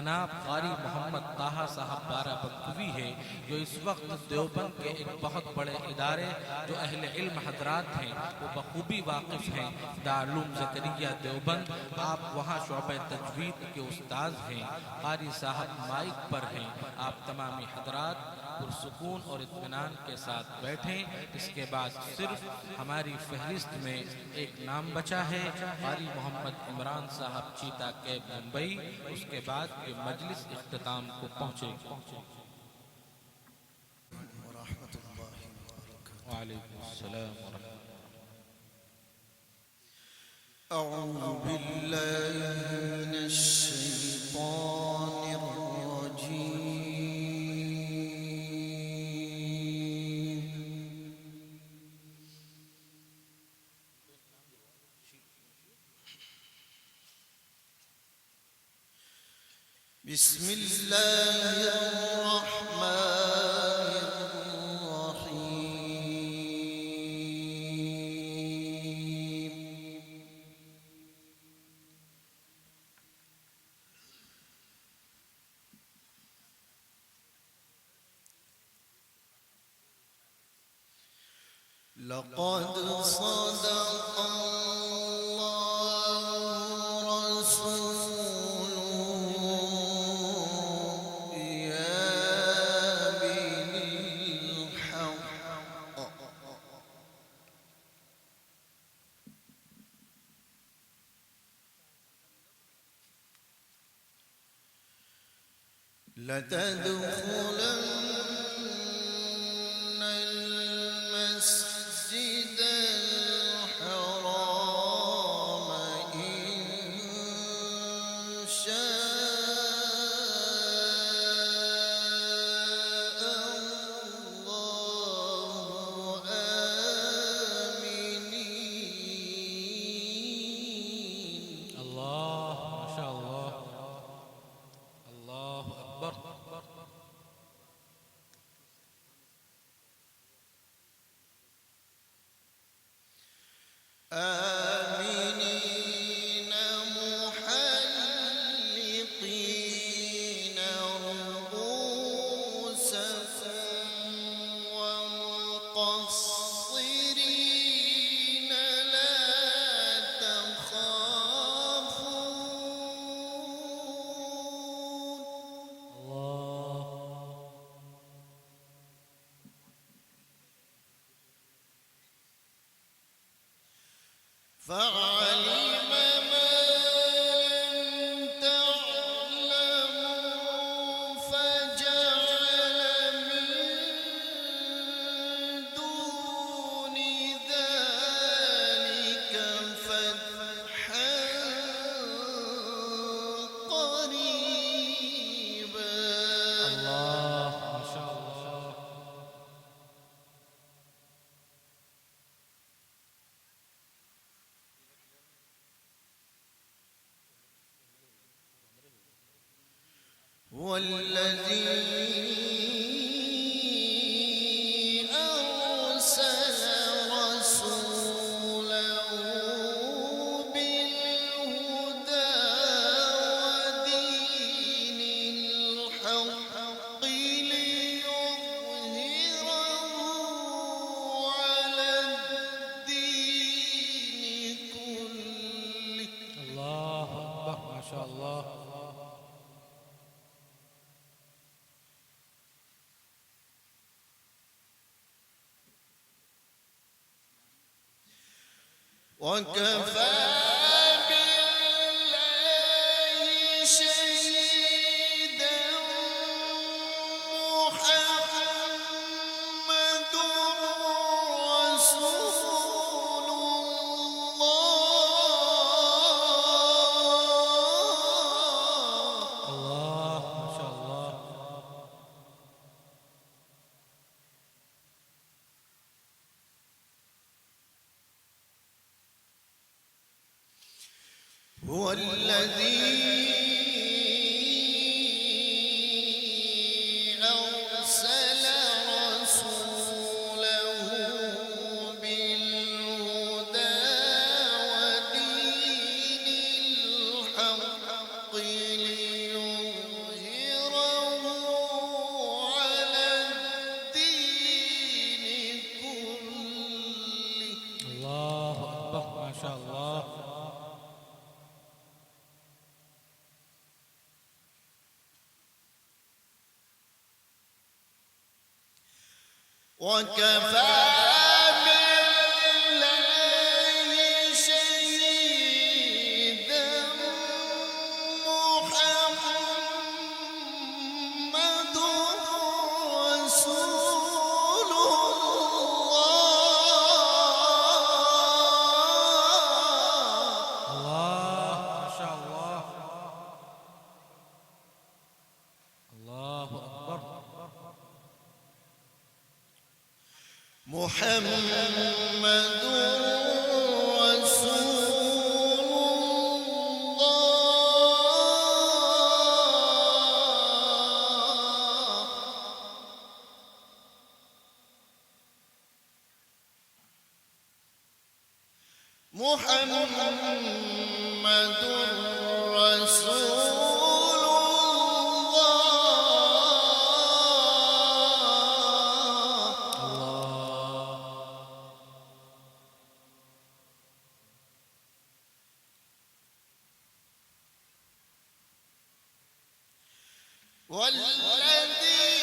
जनाब कारी मोहम्मद ताहा साहब बाराबंकवी है, जो इस वक्त देवबंद के एक बहुत बड़े इदारे जो अहले इल्म हजरात हैं वो बखूबी वाकिफ़ हैं, दारुल ज़करिया देवबंद। आप वहाँ शोबे तजवीद के उस्ताद हैं, कारी साहब माइक पर हैं। आप तमामी हजरात पुरसुकून और इत्मीनान के साथ बैठें। इसके बाद सिर्फ हमारी फहरिस्त में एक नाम बचा है, कारी मोहम्मद इमरान साहब चीता कैब मुंबई। उसके बाद ये मजलिस इख्तिताम को पहुँचेगी। वालेकुम अस्सलाम व रहमतुल्लाह। अऊज़ु बिल्लाहि मिनश शैतानिर रजीम। बिस्मिल्लाहिर रहमानिर रहीम। लक़द सदक़ल्लाहु रसूलुहु बिल हक़। लतदखुलन्न المسجد الحرام إن شاء الله آمنين। अल्लाह माशा अल्लाह, अल्लाह अकबर। آمنين محلقين رؤوسكم ومقصرين لا تخافون فعلم ما لم تعلموا فجعل من دون ذلك فتحا قريبا। अल्लाह माशा अल्लाह। والذي أرسل رسوله بالهدى ودين الحق ليظهره على الدين كله। अल्लाह अकबर माशा अल्लाह। وكفى بالله شهيدا محمد رسول الله। अल्लाह माशा अल्लाह। هو الذي أرسل رسوله بالهدى ودين الحق ليظهره وكفى بالله شهيدا محمد رسول الله ما شاء الله. الله أكبر. محمد رسول الله محمد رسول والذين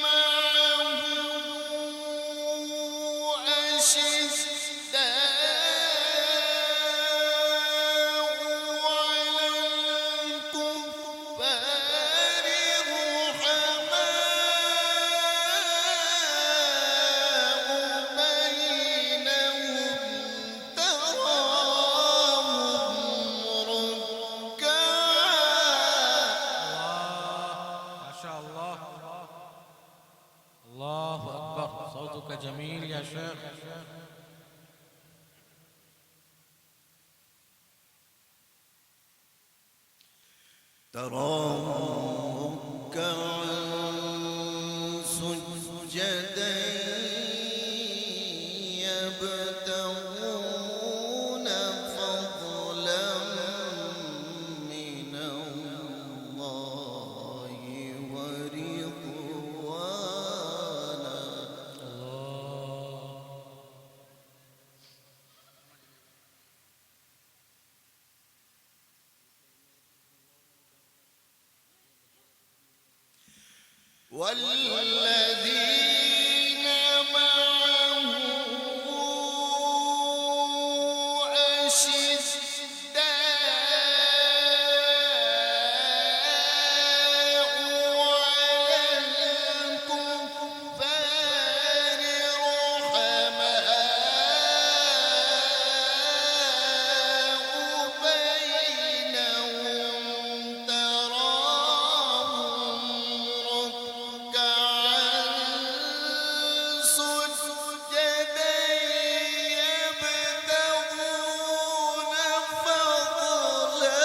معه أشداء على الكفار رحماء بينهم تراهم ما شاء الله. الله أكبر. صوتك جميل يا شيخ. تراهم ركعا سجدا يبتغون فضلا من الله ورضوانا والذين معه أشداء على الكفار رحماء بينهم تراهم ركعا سجدا يبتغون فضلا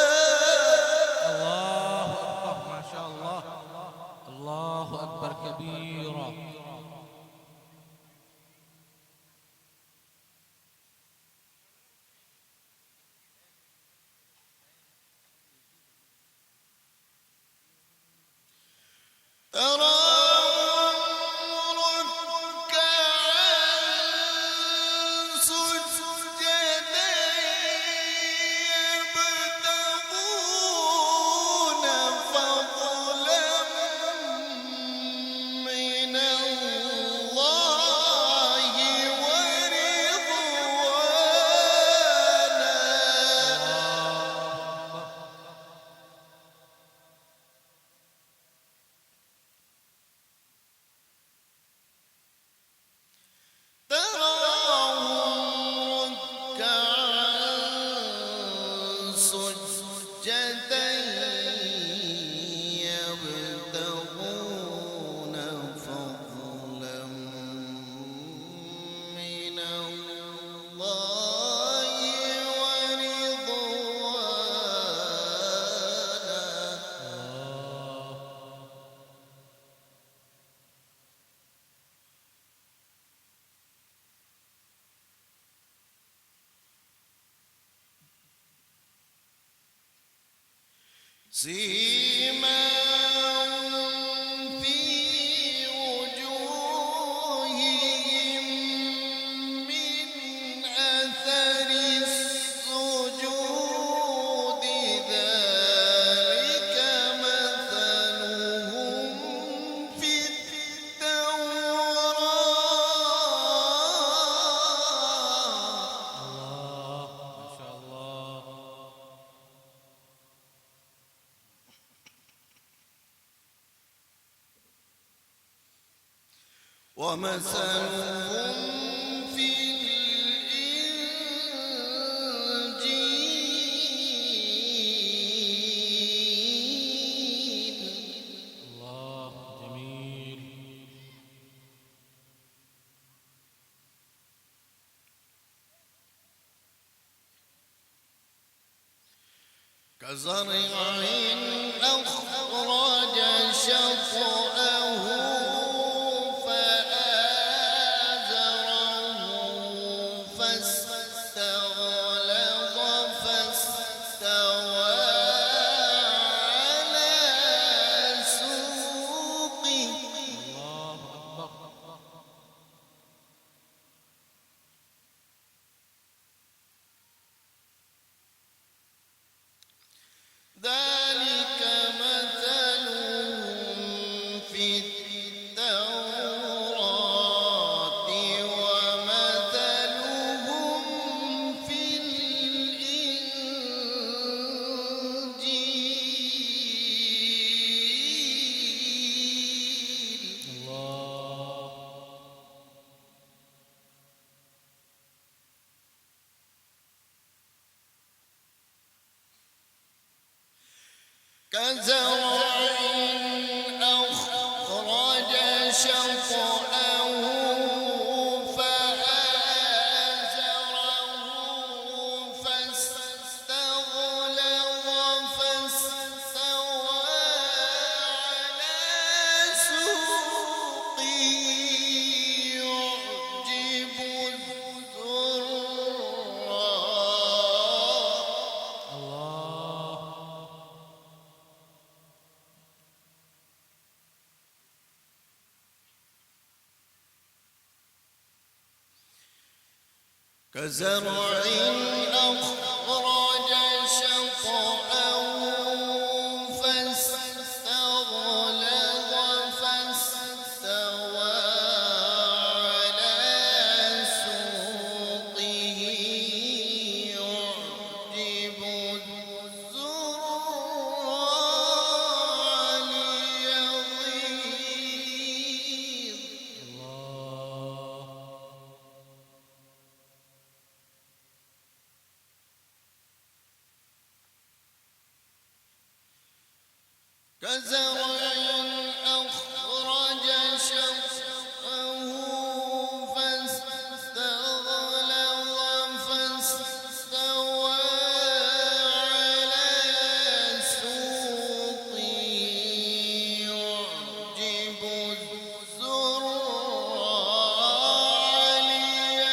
الله أكبر. ما شاء الله. الله أكبر كبيرا. تراهم ركعا سجدا يبتغون فضلا من الله ورضوانا تراهم ركعا سجدا يبتغون فضلا من الله ورضوانا سيماهم في وجوههم من أثر السجود ذلك مثلهم في التوراة ومثلهم في الإنجيل الله جميل. كزرع أخرج شطأه فآزره فاستغلظ فاستوى على سوقه الله أكبر. ذلك مثلهم في التوراة ومثلهم في الإنجيل الله كزرع أخرج شطأه فآزره فاستغلظ فاستوى على سوقه يعجب الزراع الله كزرع أخرج شطأه فاستغلظ فاستوى على سوقه يعجب الزراع ليغيظ كزرع أخرج شطأه فاستغلظ فاستوى على سوقه يعجب الزراع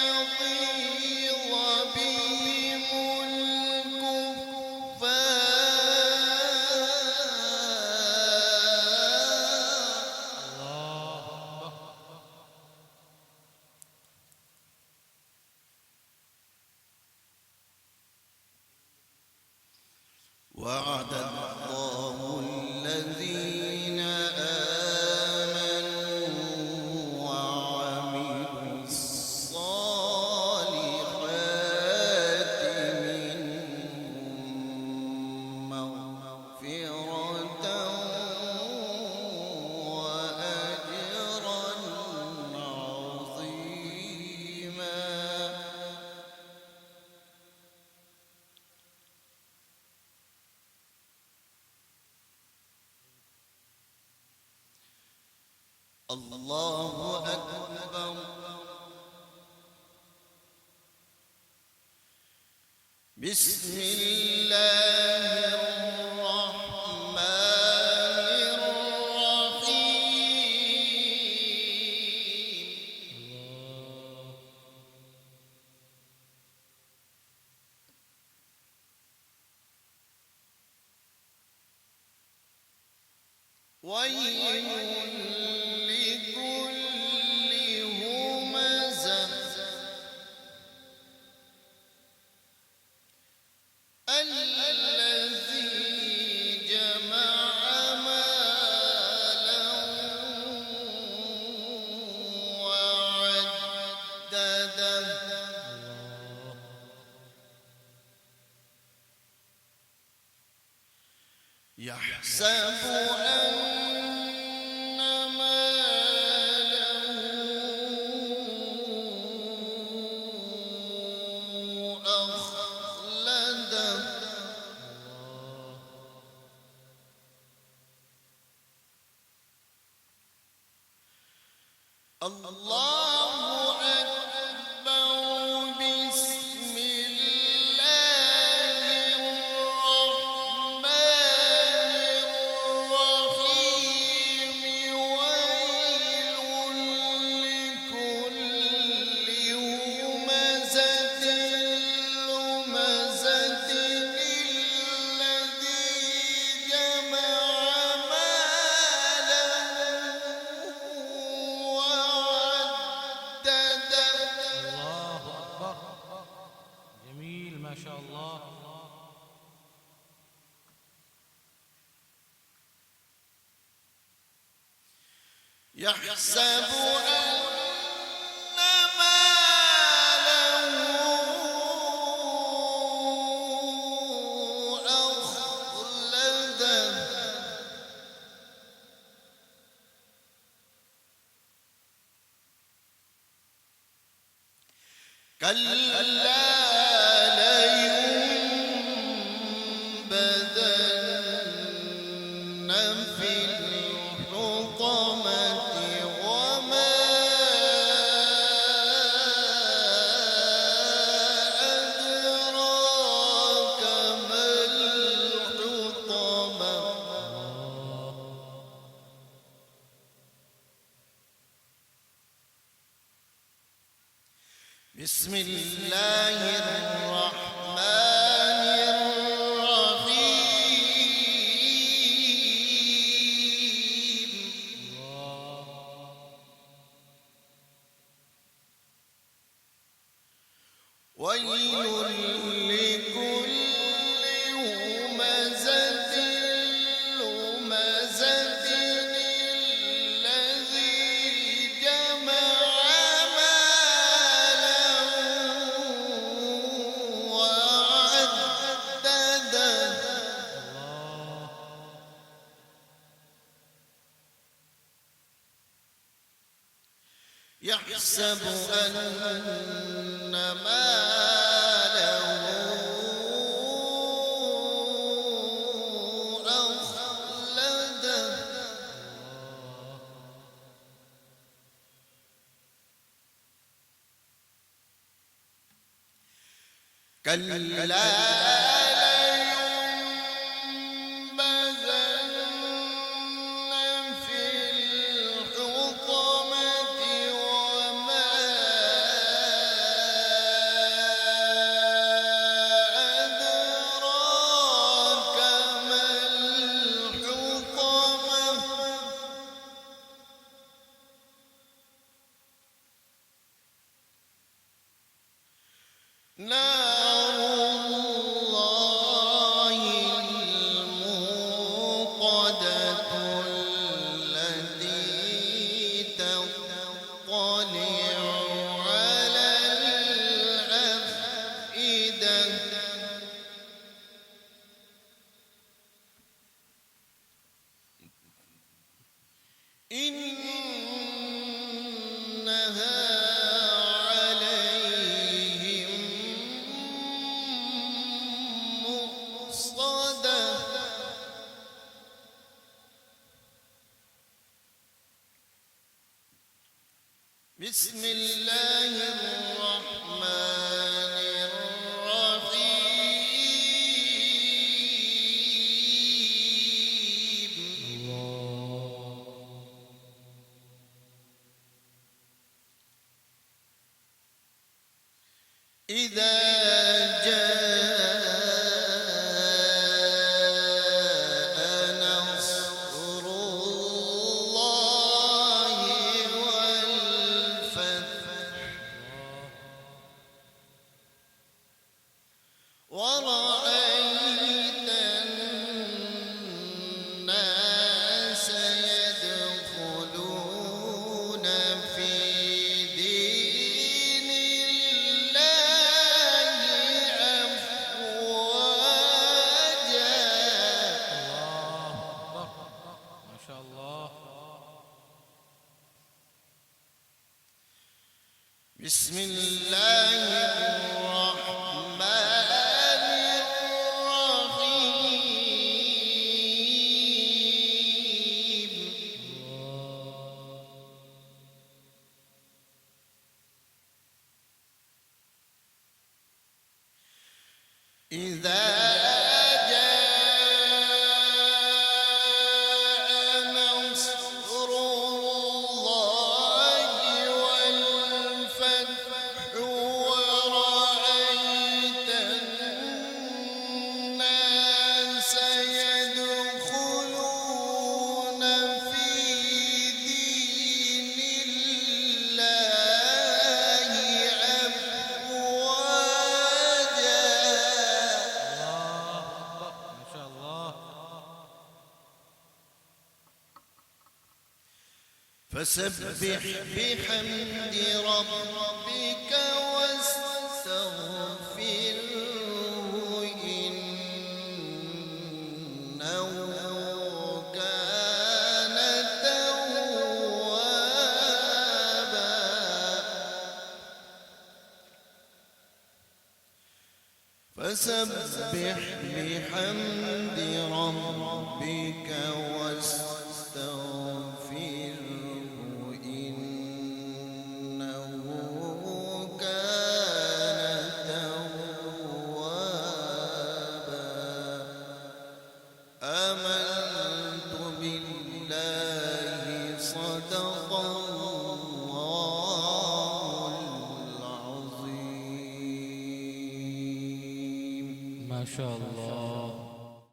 ليغيظ بهم الكفار وعد الله الذين آمنوا وعملوا الصالحات منهم مغفرة وأجرا عظيما الله أكبر بسم الله الرحمن الرحيم ويل لكل همزة الذي جمع مالا وعدده يحسب أن ماله يحسب أن ماله أخلده كلا لينبذن في الحطمة وما أدراك ما الحطمة بسم الله الرحمن الرحيم ويل لكل همزة لمزة الذي جمع مالا وعدده يحسب أن ماله أخلده كلا لينبذن في الحطمة وما أدراك ما الحطمة نار الله الموقدة التي تطلع على الأفئدة إنها عليهم مؤصدة بسم الله الرحمن الرحيم إذا جاء نصر الله والفتح ورأيت الناس يدخلون في دين الله أفواجا الله أكبر ما شاء الله. بسم الله الرحمن الرحيم إذا جاء نصر الله والفتح ورأيت الناس يدخلون في دين الله أفواجا فسبح بحمد ربك واستغفره إنه كان توابا فسبح بحمد ربك واستغفره إنه كان توابا آمنت بالله صدق الله العظيم ما شاء الله